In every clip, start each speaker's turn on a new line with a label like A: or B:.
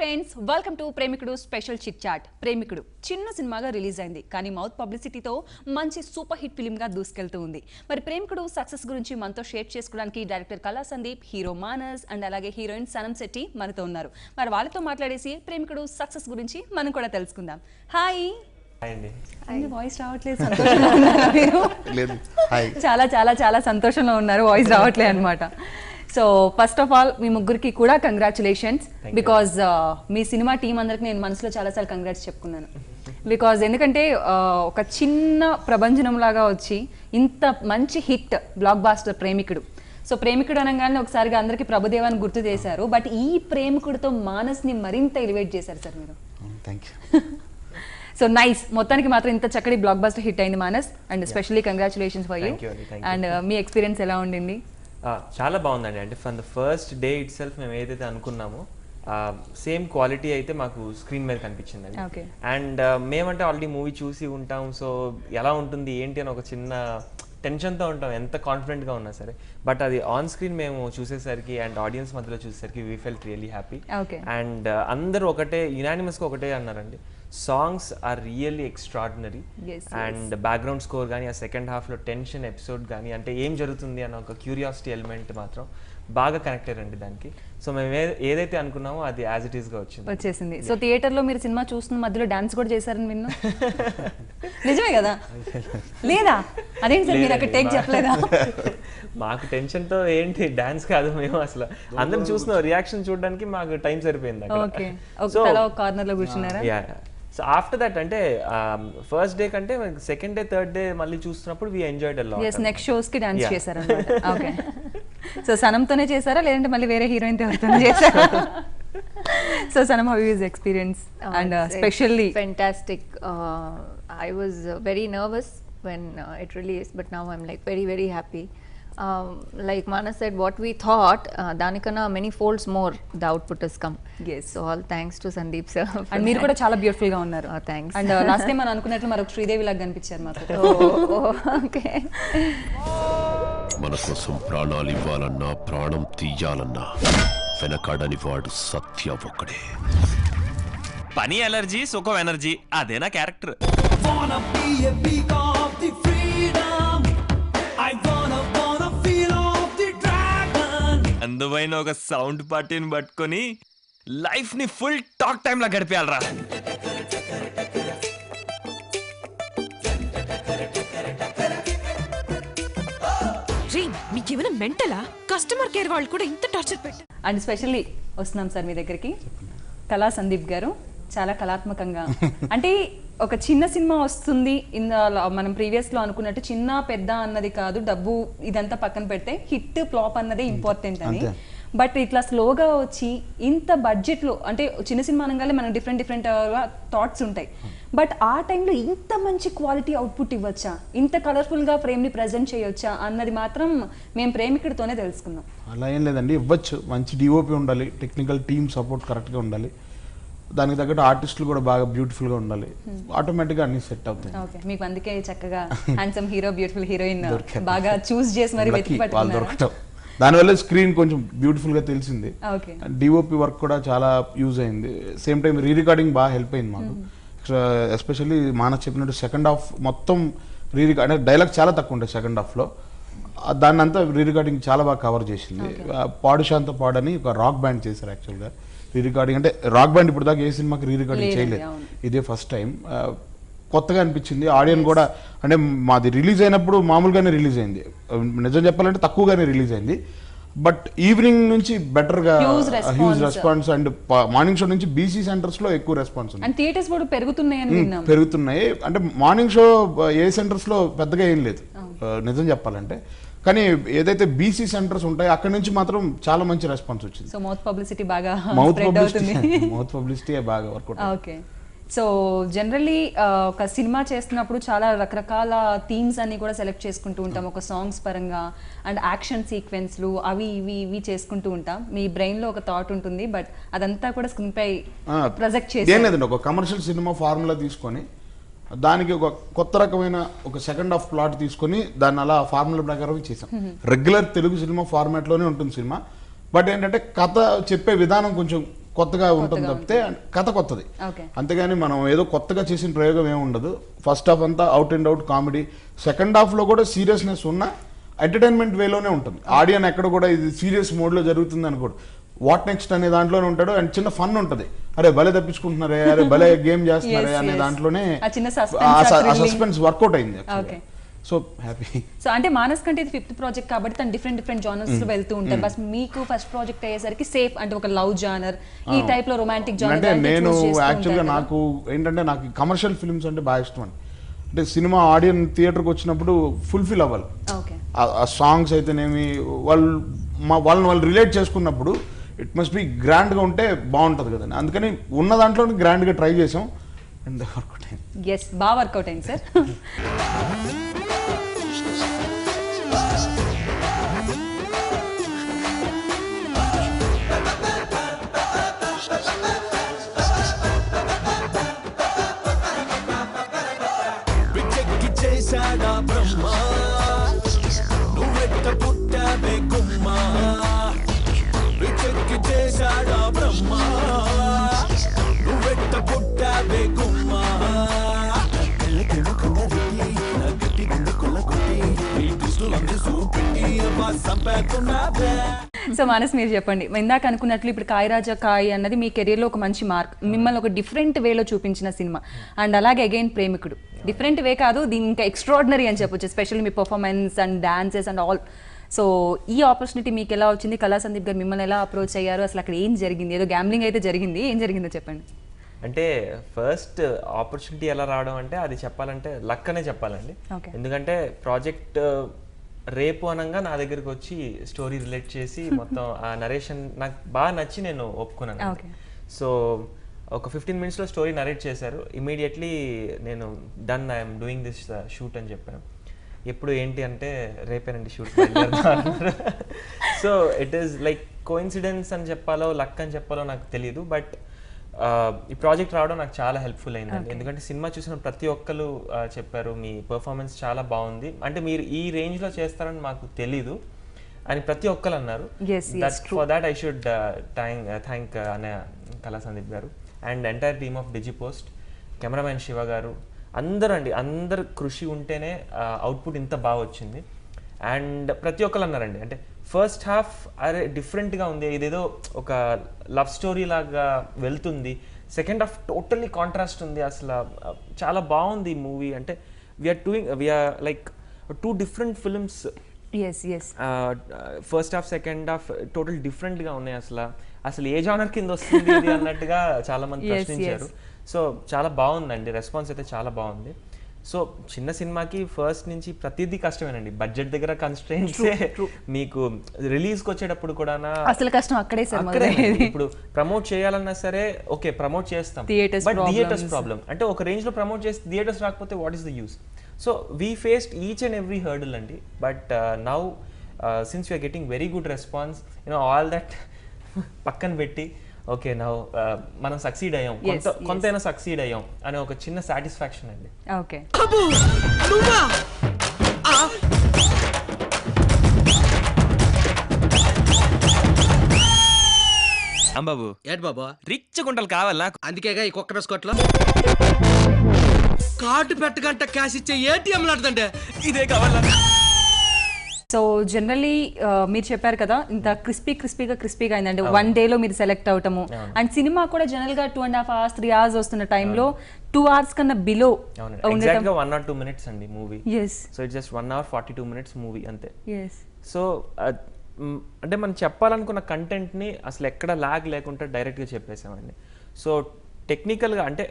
A: Friends, welcome to Premikudu special chit chat. ప్రేమికుడు చిన్న సినిమాగా release అయింది, కానీ మౌత్ పబ్లిసిటీతో మంచి సూపర్ హిట్ ఫిల్మ్ గా దూసుకెళ్తూ ఉంది. మరి ప్రేమికుడు సక్సెస్ గురించి మనతో షేర్ చేసుకోవడానికి డైరెక్టర్ కళా సందీప్, హీరో మానస్ అండ్ అలాగే హీరోయిన్ సనం శెట్టి మనతో ఉన్నారు. మరి వాళ్ళతో మాట్లాడేసి ప్రేమికుడు సక్సెస్ గురించి మనం కూడా తెలుసుకుందాం. హాయ్ వాయిస్ రావట్లేదు, సంతోషంగా ఉన్నారా మీరు? చాలా చాలా చాలా సంతోషంలో ఉన్నారు, వాయిస్ రావట్లేదు అనమాట. సో ఫస్ట్ ఆఫ్ ఆల్ మీ ముగ్గురికి కూడా congratulations, because me cinema team అందరికి నేను మనసులో చాలాసార్లు కంగ్రాట్స్ చెప్పుకున్నాను. బికాజ్ ఎందుకంటే ఒక చిన్న ప్రభంజనం లాగా వచ్చి ఇంత మంచి హిట్ బ్లాక్ బాస్టర్ ప్రేమికుడు. సో ప్రేమికుడు అనగానే ఒకసారిగా అందరికీ ప్రభుదేవాన్ని గుర్తు చేశారు, బట్ ఈ ప్రేమికుడితో మానస్ని మరింత ఎలివేట్ చేశారు సార్ మీరు. సో నైస్, మొత్తానికి మాత్రం ఇంత చక్కటి బ్లాక్ బాస్టర్ హిట్ అయింది Manas, and specially congratulations for you. And me experience ఎలా ఉండింది?
B: చాలా బాగుందండి. అంటే from the first day it self మేము ఏదైతే అనుకున్నామో సేమ్ క్వాలిటీ అయితే మాకు స్క్రీన్ మీద కనిపించిందండి. అండ్ మేమంటే ఆల్రెడీ మూవీ చూసి ఉంటాం, సో ఎలా ఉంటుంది ఏంటి అని ఒక చిన్న టెన్షన్తో ఉంటాం, ఎంత కాన్ఫిడెంట్గా ఉన్నా సరే. బట్ అది ఆన్ స్క్రీన్ మేము చూసేసరికి అండ్ ఆడియన్స్ మధ్యలో చూసేసరికి we felt really happy. And అందరూ ఒకటే యునానిమస్గా ఒకటే అన్నారండి, songs are really extraordinary. And background score కానీ ఆ సెకండ్ హాఫ్లో టెన్షన్ ఎపిసోడ్ కానీ, అంటే ఏం జరుగుతుంది అన్న ఒక క్యూరియాసిటీ ఎలిమెంట్ మాత్రం బాగా కనెక్ట్ అయ్యారండి దానికి. సో మేము ఏదైతే అనుకున్నామో అది యాజ్ ఇట్ ఈస్గా వచ్చేసింది.
A: సో థియేటర్లో మీరు సినిమా చూస్తున్న మధ్యలో డాన్స్ కూడా చేశారని విన్నా, నిజమే కదా? లేదా అదేంటి సార్ మీరు అక్కడ టేక్ చెప్పలేదా?
B: మాకు టెన్షన్తో ఏంటి డాన్స్ కాదు, మేము అసలు అందరం చూస్తున్నాం, రియాక్షన్ చూడడానికి మాకు టైం సరిపోయింది.
A: కార్నర్ లో కూర్చున్నారా?
B: సో ఆఫ్టర్ దట్ అంటే ఫస్ట్ డే కంటే సెకండ్ డే థర్డ్ డే మళ్ళీ చూస్తున్నప్పుడు we enjoyed a lot.
A: Next shows కి డాన్స్ చేశారన్నమాట. ఓకే, సో సనంతోనే చేశారా లేదంటే మళ్ళీ వేరే హీరోయిన్ తో ఎవరితోనే చేశారా? So Sanam, how is experience? And especially
C: fantastic. I was very nervous when it released, but now I'm like very very happy. Like Mana said, what we thought, danikana many folds more the output has come.
A: Yes.
C: So all thanks to Sandeep sir.
A: And మీరు కూడా చాలా beautiful గా ఉన్నారు.
C: Thanks.
A: And last time మనం అనుకున్నట్లు మరొక శ్రీదేవి లాగా కనిపించారు మాకు.
C: Okay.
D: మన కోసం ప్రాణాలు ఇవ్వాలన్నా ప్రాణం తీయాలన్నా వెనకాడని వాడు సత్య ఒక్కడే.
E: పని ఎలర్జీ, సుఖం ఎనర్జీ, అదేనా క్యారెక్టర్. అందువైన ఒక సౌండ్ పార్టీని పట్టుకొని లైఫ్ ని ఫుల్ టాక్ టైమ్ లా గడిపేయాలరా.
F: మీకేమైనా మెంటలా? కస్టమర్ కేర్ వాళ్ళు కూడా ఇంత టార్చర్ పెట్టారు.
A: అండ్ స్పెషల్లీ వస్తున్నాం సార్ మీ దగ్గరికి, కళా సందీప్ గారు. చాలా కళాత్మకంగా అంటే ఒక చిన్న సినిమా వస్తుంది, మనం ప్రీవియస్ లో అనుకున్నట్టు చిన్న పెద్ద అన్నది కాదు, డబ్బు ఇదంతా పక్కన పెడితే హిట్ ఫ్లాప్ అన్నదే ఇంపార్టెంట్ అని. బట్ ఇట్లా స్లోగా వచ్చి ఇంత బడ్జెట్ లో, అంటే చిన్న సినిమా అనగానే మనకు డిఫరెంట్ థాట్స్ ఉంటాయి, బట్ ఆ టైంలో ఇంత మంచి క్వాలిటీ అవుట్పుట్ ఇవ్వచ్చా, ఇంత కలర్ఫుల్ గా ఫ్రేమ్ ని ప్రెజెంట్ చేయొచ్చా అన్నది మాత్రం మేము ప్రేమికుడితోనే తెలుసుకున్నాం.
G: అలా ఏం లేదండి, ఇవ్వచ్చు. మంచి డిఓపి ఉండాలి, టెక్నికల్ టీమ్ సపోర్ట్ కరెక్ట్గా ఉండాలి, దానికి తగ్గట్టు ఆర్టిస్టులు కూడా బాగా బ్యూటిఫుల్ గా ఉండాలి, ఆటోమేటిక్గా అన్ని సెట్ అవుతాయి.
A: ఓకే, మీకు అందుకే చక్కగా హ్యాండ్సమ్ హీరో, బ్యూటిఫుల్ హీరోయిన్ బాగా చూస్ చేసి మరి వెతికి పట్టుకున్నారు.
G: దానివల్ల స్క్రీన్ కొంచెం బ్యూటిఫుల్ గా తెలిసింది. డిఓపి వర్క్ కూడా చాలా యూజ్ అయింది. సేమ్ టైం రీ రికార్డింగ్ బాగా హెల్ప్ అయింది మాకు. ఎస్పెషల్లీ మానస్ చెప్పినట్టు సెకండ్ హాఫ్ మొత్తం అంటే డైలాగ్ చాలా తక్కువ ఉంటాయి సెకండ్ హాఫ్ లో, దాన్ని అంతా రీ రికార్డింగ్ చాలా బాగా కవర్ చేసింది. పాడు శాంత పాడని ఒక రాక్ బ్యాండ్ చేశారు యాక్చువల్గా రీ రికార్డింగ్. అంటే రాక్ బ్యాండ్ ఇప్పుడు దాకా ఏ సినిమాకి రీ రికార్డింగ్ చేయలేదు, ఇదే ఫస్ట్ టైం. కొత్తగా అనిపించింది. ఆడియన్స్ కూడా, అంటే మాది రిలీజ్ అయినప్పుడు మామూలుగానే రిలీజ్ అయింది, నిజం చెప్పాలంటే తక్కువగానే రిలీజ్ అయింది, బట్ ఈవినింగ్ నుంచి బెటర్గా huge response. And morning show నుంచి బీసీ సెంటర్స్ లో ఎక్కువ రెస్పాన్స్ ఉంది.
A: థియేటర్స్ కూడా
G: పెరుగుతున్నాయి. అంటే మార్నింగ్ షో ఏ సెంటర్స్ లో పెద్దగా ఏం లేదు నిజం చెప్పాలంటే, కానీ ఏదైతే బీసీ సెంటర్స్ ఉంటాయో అక్కడ నుంచి మాత్రం చాలా మంచి రెస్పాన్స్ వచ్చింది.
A: మౌత్ పబ్లిసిటీ బాగా
G: వర్కౌట్.
A: ఓకే, సో జనరల్లీ ఒక సినిమా చేస్తున్నప్పుడు చాలా రకరకాల థీమ్స్ అన్ని కూడా సెలెక్ట్ చేసుకుంటూ ఉంటాం, ఒక సాంగ్స్ పరంగా అండ్ యాక్షన్ సీక్వెన్స్లు అవి ఇవి చేసుకుంటూ ఉంటాం. మీ బ్రెయిన్ లో ఒక థాట్ ఉంటుంది, బట్ అదంతా కూడా స్క్రీన్ పై ప్రొజెక్ట్ చేసి
G: లేదండి. ఒక కమర్షియల్ సినిమా ఫార్ములా తీసుకొని దానికి ఒక కొత్త రకమైన ఒక సెకండ్ హాఫ్ ప్లాట్ తీసుకొని దాన్ని అలా ఫార్ములా ప్రకారం చేసాం. రెగ్యులర్ తెలుగు సినిమా ఫార్మాట్ లోనే ఉంటుంది సినిమా, బట్ ఏంటంటే కథ చెప్పే విధానం కొంచెం కొత్తగా ఉంటుంది తప్పితే కథ కొత్తది, అంతేగాని మనం ఏదో కొత్తగా చేసిన ప్రయోగం ఏమి ఉండదు. ఫస్ట్ హాఫ్ అంతా out and out comedy, second హాఫ్లో కూడా సీరియస్నెస్ ఉన్న ఎంటర్టైన్మెంట్ వేలోనే ఉంటుంది. ఆడియన్ ఎక్కడ కూడా ఇది సీరియస్ మోడ్లో జరుగుతుంది అనుకోడు, వాట్ నెక్స్ట్ అనే దాంట్లోనే ఉంటాడు. అండ్ చిన్న ఫన్ ఉంటుంది, అరే భలే తప్పించుకుంటున్నారే, అరే భలే గేమ్ చేస్తున్నారే అనే దాంట్లోనే ఆ సస్పెన్స్ వర్కౌట్ అయింది. So happy.
A: సో అంటే మానస్ కంటే ఇది 5th ప్రాజెక్ట్ కాబట్టి తను డిఫరెంట్ జానర్స్ లో వెళ్తూ ఉంటారు. బస్ మీకు ఫస్ట్ ప్రాజెక్ట్ అయ్యేసరికి సేఫ్ అంటే ఒక లవ్ జానర్, ఈ టైప్ లో రొమాంటిక్ జానర్.
G: అంటే నేను యాక్చువల్గా నాకు ఏంటంటే నాకు కమర్షియల్ ఫిల్మ్స్ అంటే బాగా ఇష్టం అండి. అంటే సినిమా ఆడియన్ థియేటర్కి వచ్చినప్పుడు ఫుల్ఫిల్ అవ్వాలి, ఆ సాంగ్స్ అయితేనేమి వాళ్ళని రిలేట్ చేసుకున్నప్పుడు ఇట్ మస్ట్ బి గ్రాండ్గా ఉంటే బాగుంటుంది కదండి. అందుకని ఉన్న దాంట్లో గ్రాండ్గా ట్రై చేసాం అండ్ వర్కౌట్ అయింది.
A: ఎస్, బాగా వర్కౌట్ అయింది సార్. సో మానస్ మీరు చెప్పండి, ఇందాక అనుకున్నట్లు ఇప్పుడు కాయ్ రాజా కాయ్ అన్నది మీ కెరీర్లో ఒక మంచి మార్క్, మిమ్మల్ని ఒక డిఫరెంట్ వేలో చూపించిన సినిమా. అండ్ అలాగే అగైన్ ప్రేమికుడు డిఫరెంట్ వే కాదు, దీని ఇంకా ఎక్స్ట్రాడినరీ అని చెప్పొచ్చు, especially me performance and dances and all. So ఈ ఆపర్చునిటీ మీకు ఎలా వచ్చింది? కళా సందీప్ గారు మిమ్మల్ని ఎలా అప్రోచ్ అయ్యారు? అసలు అక్కడ ఏం జరిగింది? ఏదో గ్యాంబ్లింగ్ అయితే జరిగింది, ఏం జరిగిందో చెప్పండి.
B: అంటే ఫస్ట్ ఆపర్చునిటీ ఎలా రావడం అంటే అది చెప్పాలంటే లక్ అనే చెప్పాలండి. ఎందుకంటే ప్రాజెక్ట్ రేపు అనంగా నా దగ్గరికి వచ్చి స్టోరీ రిలేట్ చేసి మొత్తం ఆ నరేషన్ నాకు బాగా నచ్చి నేను ఒప్పుకున్నాను. సో ఒక 15 minutesలో స్టోరీ నరేట్ చేశారు. ఇమీడియట్లీ నేను done, I'm doing this shoot అని చెప్పాను. ఎప్పుడు ఏంటి అంటే రేపేనండి shoot. So it is like coincidence అని చెప్పాలో లక్ అని చెప్పాలో నాకు తెలియదు, బట్ ఈ ప్రాజెక్ట్ రావడం నాకు చాలా హెల్ప్ఫుల్ అయిందండి. ఎందుకంటే సినిమా చూసిన ప్రతి ఒక్కరు చెప్పారు మీ పర్ఫార్మెన్స్ చాలా బాగుంది, అంటే మీరు ఈ రేంజ్లో చేస్తారని మాకు తెలీదు అని ప్రతి ఒక్కరు అన్నారు. For that I should thank అనే Kala Sandeep garu and entire team of Digipost, cameraman Shiva garu, అందరు కృషి ఉంటేనే అవుట్పుట్ ఇంత బాగా వచ్చింది. అండ్ ప్రతి ఒక్కరు అన్నారండి, అంటే ఫస్ట్ హాఫ్ అరే డిఫరెంట్గా ఉంది, ఇదేదో ఒక లవ్ స్టోరీ లాగా వెళ్తుంది, సెకండ్ హాఫ్ టోటల్లీ కాంట్రాస్ట్ ఉంది, అసలు చాలా బాగుంది ఈ మూవీ. అంటే we are like 2 different films. First half second half total డిఫరెంట్గా ఉన్నాయి, అసలు ఏ జానర్ కింద వస్తుంది ఇది అన్నట్టుగా చాలా మంది ప్రశ్నించారు. సో చాలా బాగుందండి, రెస్పాన్స్ అయితే చాలా బాగుంది. సో చిన్న సినిమాకి ఫస్ట్ నుంచి ప్రతిదీ కష్టమేనండి, బడ్జెట్ దగ్గర కన్స్ట్రెయింట్స్, మీకు రిలీజ్కి వచ్చేటప్పుడు కూడా
A: అసలు కష్టం అక్కడే.
B: ఇప్పుడు ప్రమోట్ చేయాలన్నా సరే ఓకే ప్రమోట్ చేస్తాం, బట్ థియేటర్స్ ప్రాబ్లం, అంటే ఒక రేంజ్ లో ప్రమోట్ చేసి థియేటర్స్ రాకపోతే what is the use? So we faced each and every hurdle అండి. But now since we are getting very good response, all that పక్కన పెట్టి ఓకే నౌ మనం సక్సీడ్ అయ్యాం, కొంతైనా సక్సీడ్ అయ్యాం అనే ఒక చిన్న సాటిస్ఫాక్షన్ అండి.
A: ఓకే
E: అంబాబు ఏట్ బాబా రిచ్ గుంటలు కావాలా? అందుకేగా ఈ కుక్క బిస్కొట్లో కార్డు పెట్టగంట క్యాష్ ఇచ్చే ఏటీఎం లాంటిదంటే ఇదే కావాలా?
A: సో జనరల్లీ మీరు చెప్పారు కదా ఇంత క్రిస్పీగా అయిందండి 1 day లో మీరు సెలెక్ట్ అవటము. అండ్ సినిమా కూడా జనరల్ గా 2.5 hours 3 hours వస్తున్న టైంలో 2 hours కన్నా బిలో
B: ఎగ్జాక్ట్ గా 1 or 2 minutes అండి movie. So it's just 1 hour 42 minutes movie అంతే. సో అంటే మనం చెప్పాలనుకున్న కంటెంట్ని అసలు ఎక్కడ లాగ్ లేకుండా డైరెక్ట్గా చెప్పేసామండి. సో టెక్నికల్గా అంటే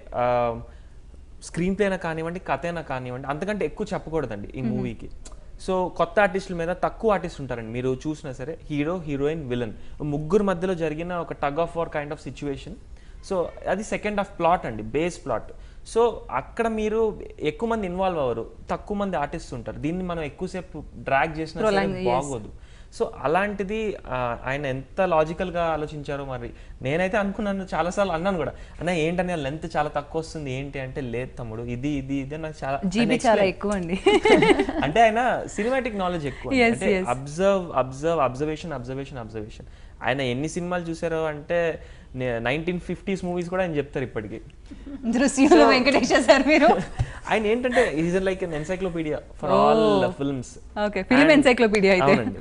B: స్క్రీన్ ప్లే అయినా కానివ్వండి, కథ అయినా కానివ్వండి, అంతకంటే ఎక్కువ చెప్పకూడదండి ఈ మూవీకి. సో కొత్త ఆర్టిస్టుల మీద తక్కువ ఆర్టిస్ట్ ఉంటారండి, మీరు చూసినా సరే హీరో హీరోయిన్ విలన్ ముగ్గురు మధ్యలో జరిగిన ఒక tug of war kind of situation. So అది సెకండ్ హాఫ్ ప్లాట్ అండి, బేస్ ప్లాట్. సో అక్కడ మీరు ఎక్కువ మంది ఇన్వాల్వ్ అవ్వరు, తక్కువ మంది ఆర్టిస్ట్ ఉంటారు, దీన్ని మనం ఎక్కువసేపు డ్రాగ్ చేసినా బాగోదు. సో అలాంటిది ఆయన ఎంత లాజికల్గా ఆలోచించారో మరి నేనైతే అనుకున్నాను, చాలాసార్లు అన్నాను కూడా, అన్న ఏంటని లెంత్ చాలా తక్కువ వస్తుంది ఏంటి అంటే, లేదు తమ్ముడు ఇది ఇది ఇది నాకు చాలా
A: ఎక్కువ అండి.
B: అంటే ఆయన సినిమాటిక్ నాలెడ్జ్ ఎక్కువ, అంటే అబ్జర్వేషన్ ఆయన ఎన్ని సినిమాలు చూసారో అంటే 1950s మూవీస్ కూడా ఆయన చెప్తారు ఇప్పటికి.
A: దృశ్యంలో వెంకటేశ్వర సార్ మీరు
B: ఆయన ఏంటంటే is like an encyclopaedia for all films.
A: Okay, film encyclopaedia అయితే.
B: అవునండి,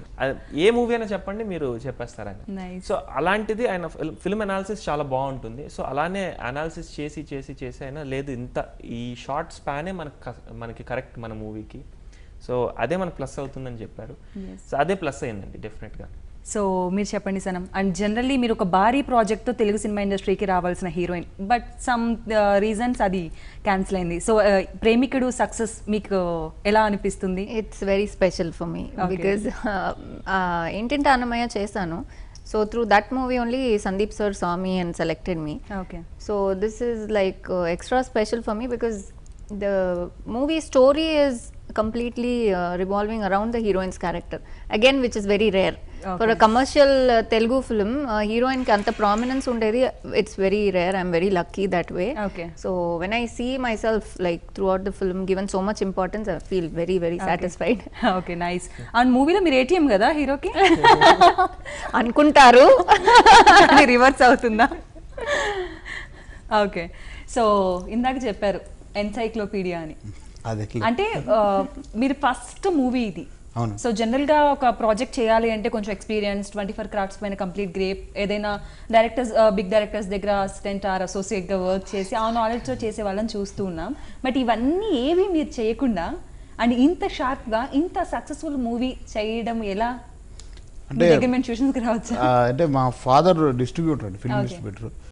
B: ఏ మూవీ అయినా చెప్పండి మీరు చెప్పేస్తారు ఆయన. సో అలాంటిది ఆయన ఫిల్మ్ అనాలిసిస్ చాలా బాగుంటుంది. సో అలానే అనాలిసిస్ చేసి చేసి చేసి అయినా లేదు ఇంత ఈ షార్ట్ స్పానే మనకి కరెక్ట్ మన మూవీకి. సో అదే మనకు ప్లస్ అవుతుందని చెప్పారు. సో అదే ప్లస్ అయిందండి డెఫినెట్గా.
A: సో మీరు చెప్పండి సనం, అండ్ జనరల్లీ మీరు ఒక భారీ ప్రాజెక్ట్తో తెలుగు సినిమా ఇండస్ట్రీకి రావాల్సిన హీరోయిన్, బట్ సమ్ రీజన్స్ అది క్యాన్సిల్ అయింది. సో ప్రేమికుడు సక్సెస్ మీకు ఎలా అనిపిస్తుంది?
C: It's very special for me because ఏంటంటే అన్నమయ్య చేశాను. So through that movie only Sandeep sir saw me and selected me.
A: Okay.
C: So this is like extra special for me because the movie story is completely revolving around the heroine's character again, which is very rare. For a commercial Telugu film, heroine ki anta prominence undedi, it's very rare. I'm very lucky that way.
A: Okay.
C: So when I see myself like throughout the film given so much importance, I feel very very satisfied.
A: Okay, nice. And మూవీలో మీరు ATM కదా హీరోకి
C: అనుకుంటారు,
A: reverse అవుతుందా? Okay, so ఇందాక చెప్పారు encyclopaedia అని. అంటే మీరు ఫస్ట్ మూవీ ఇది. సో జనరల్గా ఒక ప్రాజెక్ట్ చేయాలి అంటే కొంచెం ఎక్స్పీరియన్స్ 24 క్రాఫ్ట్స్ పైన కంప్లీట్ గ్రేప్, ఏదైనా డైరెక్టర్స్ బిగ్ డైరెక్టర్స్ దగ్గర అసిస్టెంట్ ఆర్ అసోసియేట్గా వర్క్ చేసి ఆ నాలెడ్జ్తో చేసే వాళ్ళని చూస్తూ ఉన్నాం. బట్ ఇవన్నీ ఏవి మీరు చేయకుండా అండ్ ఇంత షార్ప్గా ఇంత సక్సెస్ఫుల్ మూవీ చేయడం ఎలా?
G: అంటే
A: ట్యూషన్స్కి రావచ్చు.
G: అంటే మా ఫాదర్ డిస్ట్రిబ్యూటర్ అండి, ఫిల్మ్ డిస్ట్రిబ్యూటర్.